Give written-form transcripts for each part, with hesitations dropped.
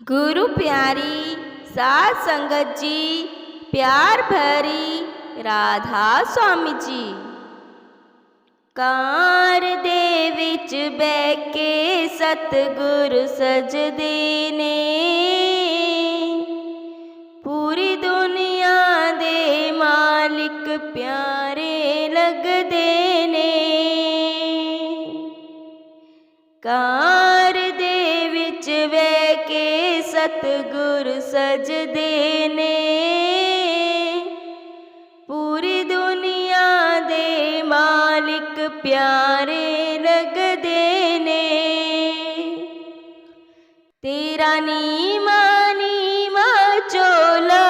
गुरु प्यारी साध संगत जी, प्यार भरी राधा स्वामी जी। कार दे विच बह के सतगुरु सजदे ने, पूरी दुनिया दे मालिक प्यारे लगदे ने। कार दे विच बह के सतगुरु सजदे ने, पूरी दुनिया दे मालिक प्यारे लगदे ने। तेरा नीमा नीमा चोला,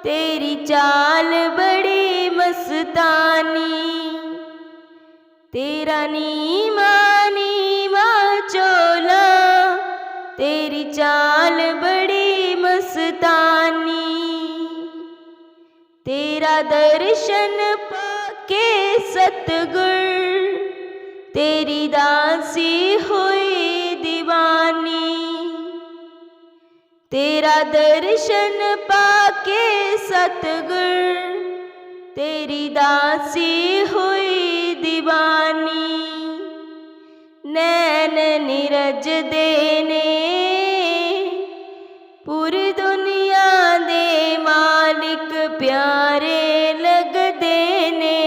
तेरी चाल बड़ी मस्तानी। तेरा नीमा नीमा चोला, तेरी चाल बड़ी मस्तानी। तेरा दर्शन पाके सतगुर, तेरी दासी हुई दीवानी। तेरा दर्शन पाके सतगुर, तेरी दासी हुई दीवानी। नैन निरज देने, पूरी दुनिया दे मालिक प्यारे लगदे ने।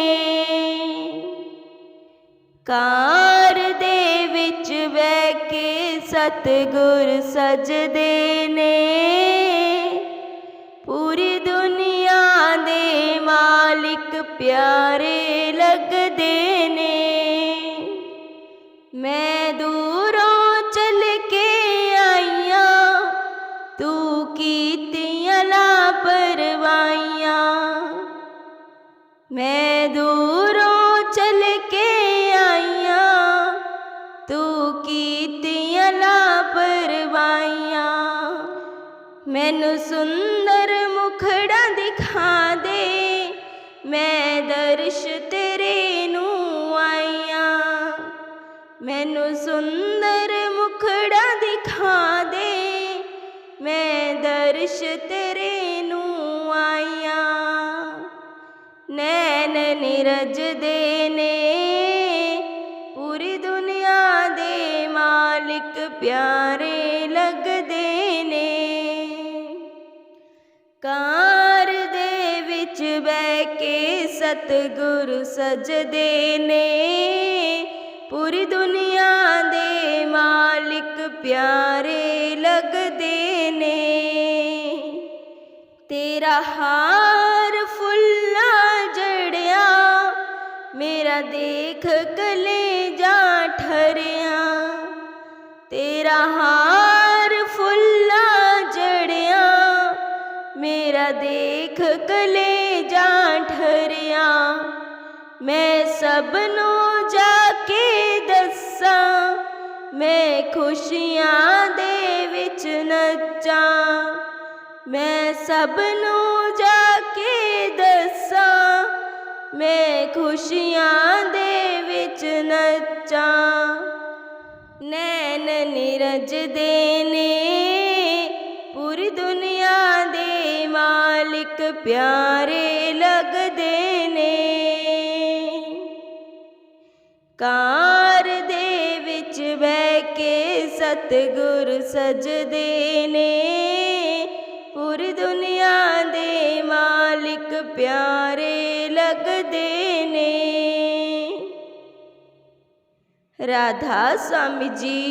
कार दे विच बह के सतगुर सजदे ने, पूरी दुनिया दे मालिक प्यारे लगदे ने। मैं दूरों चल के आईया, तू कीतियां लापरवाहियां। मैं दूरों चल के आईया, तू कीतियां लापरवाहियां। मैनू सुंदर मुखड़ा दिखा दे, मैं दर्श तेरे नू आईया। मैनू सुंदर मुखड़ा दिखा दे, मैं दर्श तेरे नू आईया। नैन निरज देने, पूरी दुनिया दे मालिक प्यारे लगदे ने। कार दे विच बह के सतगुरु सजदे ने, पूरी दुनिया दे मालिक प्यारे लगदे ने। तेरा हार फुल्ला जड़िया, मेरा देख कलेजा ठरिया। तेरा हार फुल्ला जड़िया, मेरा देख कलेजा ठरिया। मैं सबनू जाके दस्सा, मैं खुशियां दे विच नच्चा। मैं सबनू जाके दस्सा, मैं खुशियां दे विच नच्चा। नैन निरज देने, पूरी दुनिया दे मालिक प्यारे लगदे ने। कार दे विच बह के सतगुर सजदे ने, पूरी दुनिया दे मालिक प्यारे लगदे ने। राधा स्वामी जी।